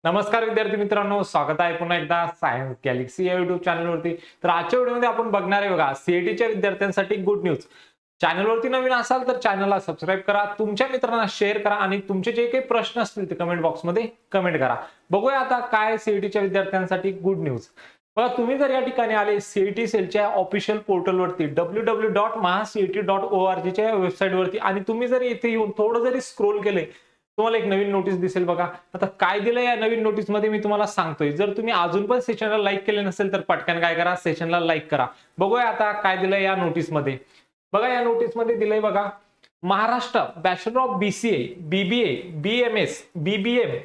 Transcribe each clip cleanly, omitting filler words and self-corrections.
नमस्कार विद्यार्थी मित्रांनो, स्वागत आहे पुन्हा एकदा सायन्स गॅलेक्सी या युट्यूब चॅनलवरती। तर आजच्या व्हिडिओमध्ये आपण बघणार आहे बघा सीईटीच्या विद्यार्थ्यांसाठी गुड न्यूज। चॅनलवरती नवीन असाल तर चॅनलला सबस्क्राइब करा, तुमच्या मित्रांना शेअर करा आणि तुमचे जे काही प्रश्न असतील ते कमेंट बॉक्समध्ये कमेंट करा। बघूया आता काय सीईटीच्या विद्यार्थ्यांसाठी गुड न्यूज। बघा तुम्ही जर या ठिकाणी आले सीईटी सेलच्या ऑफिशियल पोर्टलवरती www.mahacet.org च्या वेबसाईटवरती आणि तुम्ही जर इथे येऊन थोडं जरी स्क्रोल केले तुम्हाला एक नवीन नोटीस दिसेल बघा। आता काय दिलं या नवीन नोटीस मध्ये मी तुम्हाला सांगतोय। जर तुम्ही अजून पण सेशनला लाईक केले नसेल तर पटकन काय करा, सेशनला लाईक करा। बघूया आता काय दिलंय या नोटीस मध्ये। बघा या नोटीस मध्ये दिलंय बघा, Maharashtra bachelor of BCA, BBA, BMS, BBM,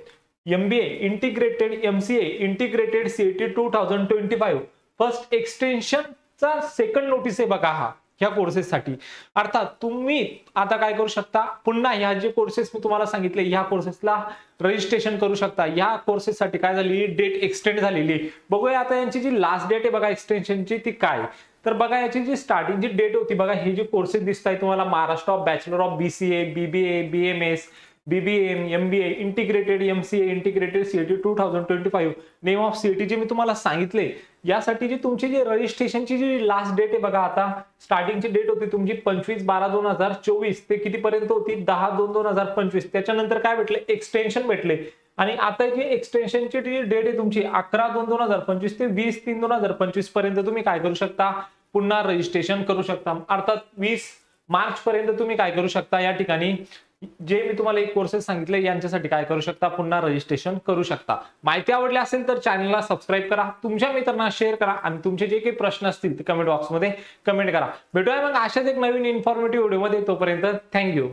MBA integrated, MCA integrated CET 2025 first extension चा सेकंड नोटीस आहे बघा हा ह्या कोर्सेस साठी। अर्थात तुम्ही आता काय करू शकता, पुन्हा ह्या जे कोर्सेस मी तुम्हाला सांगितले ह्या कोर्सेसला रजिस्ट्रेशन करू शकता। ह्या कोर्सेस साठी काय झाली, डेट एक्सटेंड झालेली। बघूया आता यांची जी लास्ट डेट आहे बघा एक्सटेन्शनची ती काय। तर बघा याची जी स्टार्टिंगची डेट होती बघा, हे जे कोर्सेस दिसत आहे तुम्हाला Maharashtra of bachelor of BCA, BBA, BMS, BBM, MBA integrated, MCA integrated CET 2025 name of CET जे मी तुम्हाला सांगितले यासाठी जी तुमची जी रजिस्ट्रेशनची जी लास्ट डेट आहे बघा, आता स्टार्टिंगची डेट होती तुमची 25/12/2024 ते किती पर्यंत होती 10/2/2025। त्याच्यानंतर काय भेटले, एक्सटेन्शन भेटले आणि आता जी एक्सटेन्शनची जी डेट आहे तुमची 11/2/2025 ते 20/3/2025 पर्यंत तुम्ही काय करू शकता, पुन्हा रजिस्ट्रेशन करू शकता। अर्थात 20 मार्च पर्यंत तुम्ही काय करू शकता, या ठिकाणी जे मी तुम्हाला एक कोर्सेस सांगितले यांच्यासाठी काय करू शकता, पुन्हा रजिस्ट्रेशन करू शकता। माहिती आवडली असेल तर चॅनलला सबस्क्राइब करा, तुमच्या मित्रांना शेअर करा आणि तुमचे जे काही प्रश्न असतील ते कमेंट बॉक्समध्ये कमेंट करा। भेटूया मग अशाच एक नवीन इन्फॉर्मेटिव्ह व्हिडिओमध्ये, तोपर्यंत थँक्यू।